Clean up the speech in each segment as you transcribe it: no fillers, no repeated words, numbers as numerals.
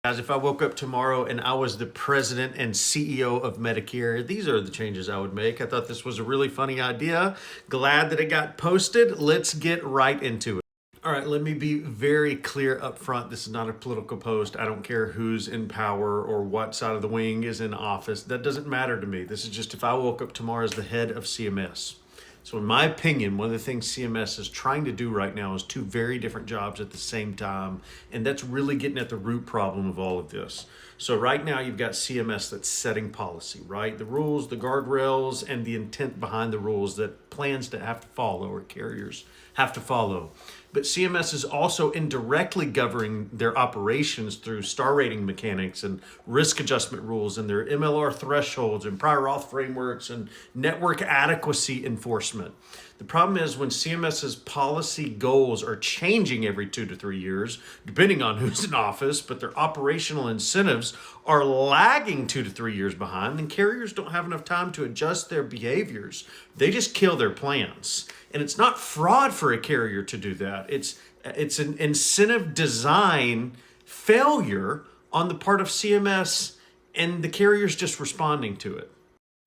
Guys, if I woke up tomorrow and I was the president and CEO of Medicare, these are the changes I would make. I thought this was a really funny idea. Glad that it got posted. Let's get right into it. All right, let me be very clear up front. This is not a political post. I don't care who's in power or what side of the wing is in office. That doesn't matter to me. This is just if I woke up tomorrow as the head of CMS. So in my opinion, one of the things CMS is trying to do right now is two very different jobs at the same time. And that's really getting at the root problem of all of this. So right now you've got CMS that's setting policy, right? The rules, the guardrails, and the intent behind the rules that plans to have to follow or carriers have to follow. But CMS is also indirectly governing their operations through star rating mechanics and risk adjustment rules and their MLR thresholds and prior auth frameworks and network adequacy enforcement. The problem is when CMS's policy goals are changing every 2 to 3 years, depending on who's in office, but their operational incentives are lagging 2 to 3 years behind, then carriers don't have enough time to adjust their behaviors. They just kill their plans. And it's not fraud for a carrier to do that. It's an incentive design failure on the part of CMS, and the carrier's just responding to it.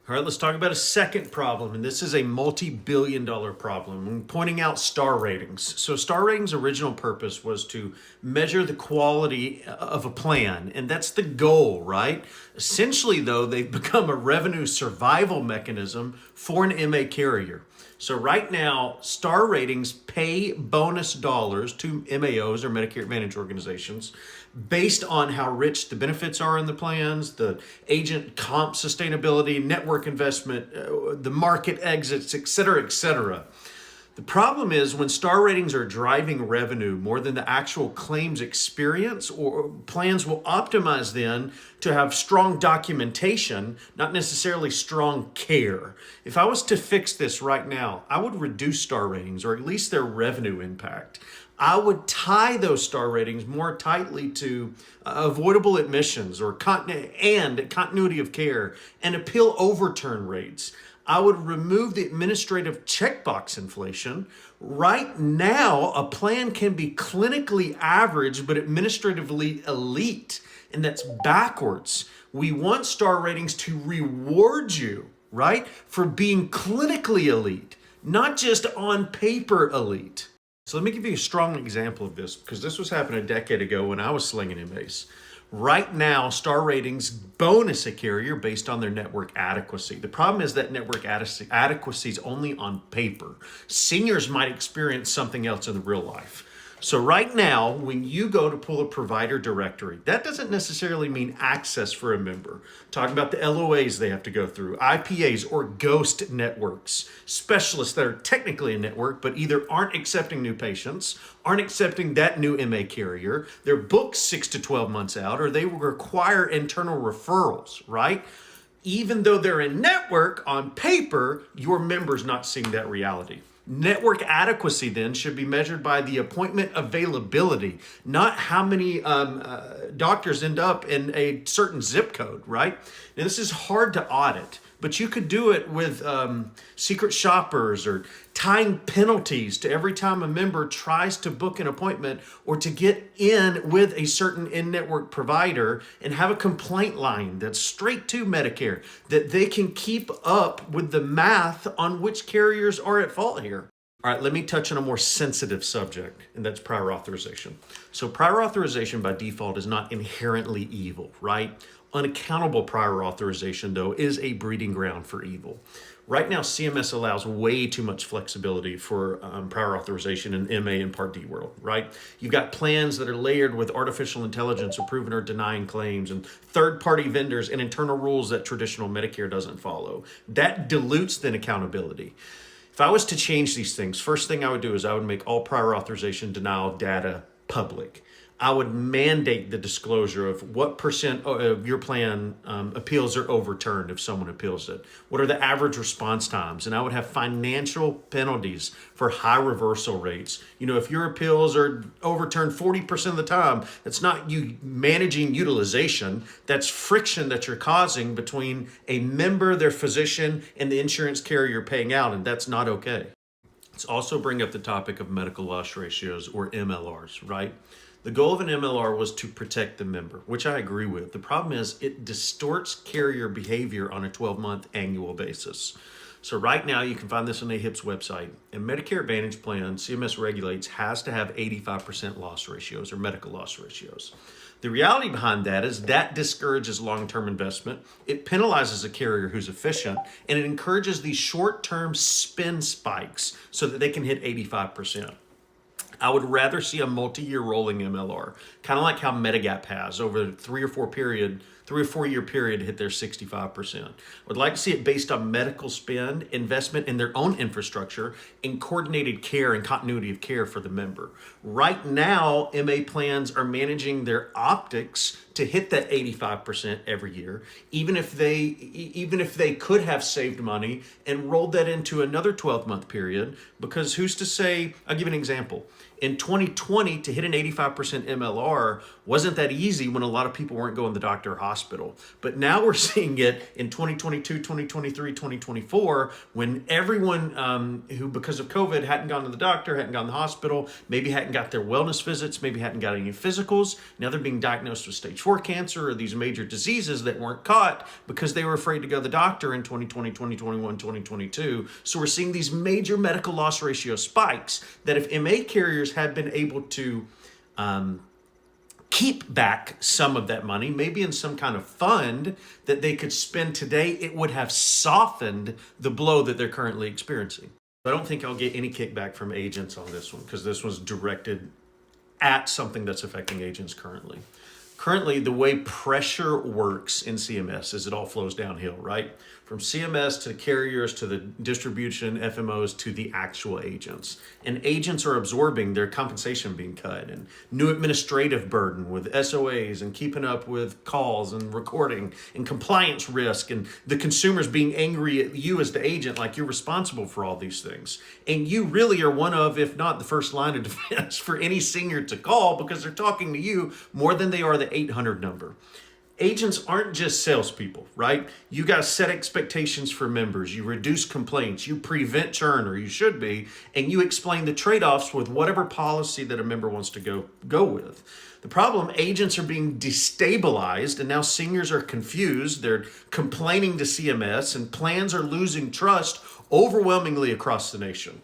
All right, let's talk about a second problem, and this is a multi-billion-dollar problem. I'm pointing out star ratings. So star ratings' original purpose was to measure the quality of a plan, and that's the goal, right? Essentially, though, they've become a revenue survival mechanism for an MA carrier. So right now, star ratings pay bonus dollars to MAOs or Medicare Advantage organizations based on how rich the benefits are in the plans, the agent comp sustainability, network investment, the market exits, et cetera, et cetera. The problem is when star ratings are driving revenue more than the actual claims experience, or plans will optimize then to have strong documentation, not necessarily strong care. If I was to fix this right now, I would reduce star ratings or at least their revenue impact. I would tie those star ratings more tightly to avoidable admissions or continuity of care and appeal overturn rates. I would remove the administrative checkbox inflation. Right now, a plan can be clinically average, but administratively elite, and that's backwards. We want star ratings to reward you, right, for being clinically elite, not just on paper elite. So let me give you a strong example of this, because this was happening a decade ago when I was slinging MAs. Right now, star ratings bonus a carrier based on their network adequacy. The problem is that network adequacy is only on paper. Seniors might experience something else in the real life. So right now, when you go to pull a provider directory, that doesn't necessarily mean access for a member. Talking about the LOAs they have to go through, IPAs or ghost networks, specialists that are technically a network, but either aren't accepting new patients, aren't accepting that new MA carrier, they're booked 6 to 12 months out, or they will require internal referrals, right? Even though they're in network, on paper, your member's not seeing that reality. Network adequacy then should be measured by the appointment availability, not how many doctors end up in a certain zip code, right? Now, this is hard to audit, but you could do it with secret shoppers or tying penalties to every time a member tries to book an appointment or to get in with a certain in-network provider, and have a complaint line that's straight to Medicare, that they can keep up with the math on which carriers are at fault here. All right, let me touch on a more sensitive subject, and that's prior authorization. So prior authorization by default is not inherently evil, right? Unaccountable prior authorization, though, is a breeding ground for evil. Right now, CMS allows way too much flexibility for prior authorization in MA and Part D world, right? You've got plans that are layered with artificial intelligence approving or denying claims, and third-party vendors and internal rules that traditional Medicare doesn't follow. That dilutes then accountability. If I was to change these things, first thing I would do is I would make all prior authorization denial data public. I would mandate the disclosure of what percent of your plan appeals are overturned if someone appeals it. What are the average response times? And I would have financial penalties for high reversal rates. You know, if your appeals are overturned 40% of the time, that's not you managing utilization. That's friction that you're causing between a member, their physician, and the insurance carrier paying out, and that's not okay. Let's also bring up the topic of medical loss ratios, or MLRs, right? The goal of an MLR was to protect the member, which I agree with. The problem is it distorts carrier behavior on a 12-month annual basis. So right now, you can find this on AHIP's website. A Medicare Advantage plan, CMS regulates, has to have 85% loss ratios or medical loss ratios. The reality behind that is that discourages long-term investment. It penalizes a carrier who's efficient, and it encourages these short-term spend spikes so that they can hit 85%. I would rather see a multi-year rolling MLR, kind of like how Medigap has over a 3 or 4 year period to hit their 65%. I would like to see it based on medical spend, investment in their own infrastructure, and coordinated care and continuity of care for the member. Right now, MA plans are managing their optics to hit that 85% every year, even if they could have saved money and rolled that into another 12-month period, because who's to say, I'll give you an example. In 2020, to hit an 85% MLR wasn't that easy when a lot of people weren't going to the doctor or hospital. But now we're seeing it in 2022, 2023, 2024, when everyone who, because of COVID, hadn't gone to the doctor, hadn't gone to the hospital, maybe hadn't got their wellness visits, maybe hadn't got any physicals. Now they're being diagnosed with stage 4 cancer or these major diseases that weren't caught because they were afraid to go to the doctor in 2020, 2021, 2022. So we're seeing these major medical loss ratio spikes that if MA carriers had been able to keep back some of that money, maybe in some kind of fund that they could spend today, it would have softened the blow that they're currently experiencing. I don't think I'll get any kickback from agents on this one because this was directed at something that's affecting agents currently. Currently, the way pressure works in CMS is it all flows downhill, right? From CMS to carriers to the distribution, FMOs to the actual agents. And agents are absorbing their compensation being cut and new administrative burden with SOAs and keeping up with calls and recording and compliance risk and the consumers being angry at you as the agent like you're responsible for all these things. And you really are one of, if not the first line of defense for any senior to call because they're talking to you more than they are the 800 number. Agents aren't just salespeople, right? You got to set expectations for members. You reduce complaints. You prevent churn, or you should be, and you explain the trade-offs with whatever policy that a member wants to go with. The problem, agents are being destabilized, and now seniors are confused. They're complaining to CMS, and plans are losing trust overwhelmingly across the nation.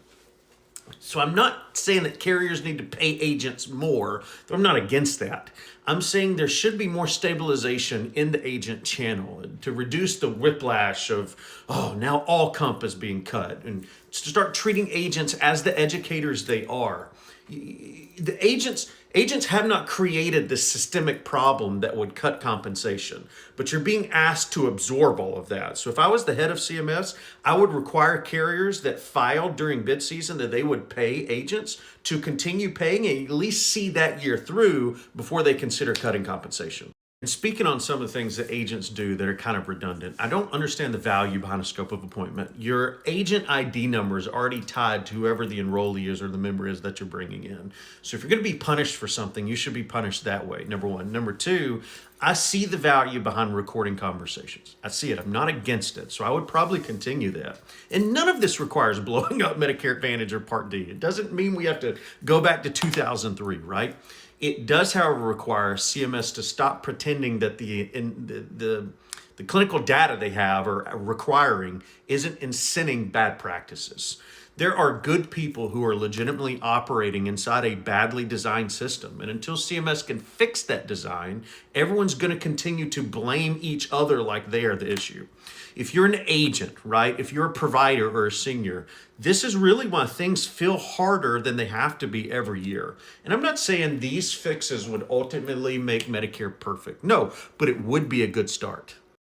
So I'm not saying that carriers need to pay agents more, though I'm not against that. I'm saying there should be more stabilization in the agent channel to reduce the whiplash of, oh, now all comp is being cut, and to start treating agents as the educators they are. The agents have not created this systemic problem that would cut compensation, but you're being asked to absorb all of that. So if I was the head of CMS, I would require carriers that filed during bid season that they would pay agents to continue paying and at least see that year through before they consider cutting compensation. And speaking on some of the things that agents do that are kind of redundant, I don't understand the value behind a scope of appointment. Your agent ID number is already tied to whoever the enrollee is or the member is that you're bringing in. So if you're going to be punished for something, you should be punished that way, number one. Number two, I see the value behind recording conversations. I see it. I'm not against it. So I would probably continue that. And none of this requires blowing up Medicare Advantage or Part D. It doesn't mean we have to go back to 2003, right? It does, however, require CMS to stop pretending that the clinical data they have or requiring isn't incenting bad practices. There are good people who are legitimately operating inside a badly designed system. And until CMS can fix that design, everyone's going to continue to blame each other like they are the issue. If you're an agent, right, if you're a provider or a senior, this is really why things feel harder than they have to be every year. And I'm not saying these fixes would ultimately make Medicare perfect. No, but it would be a good start.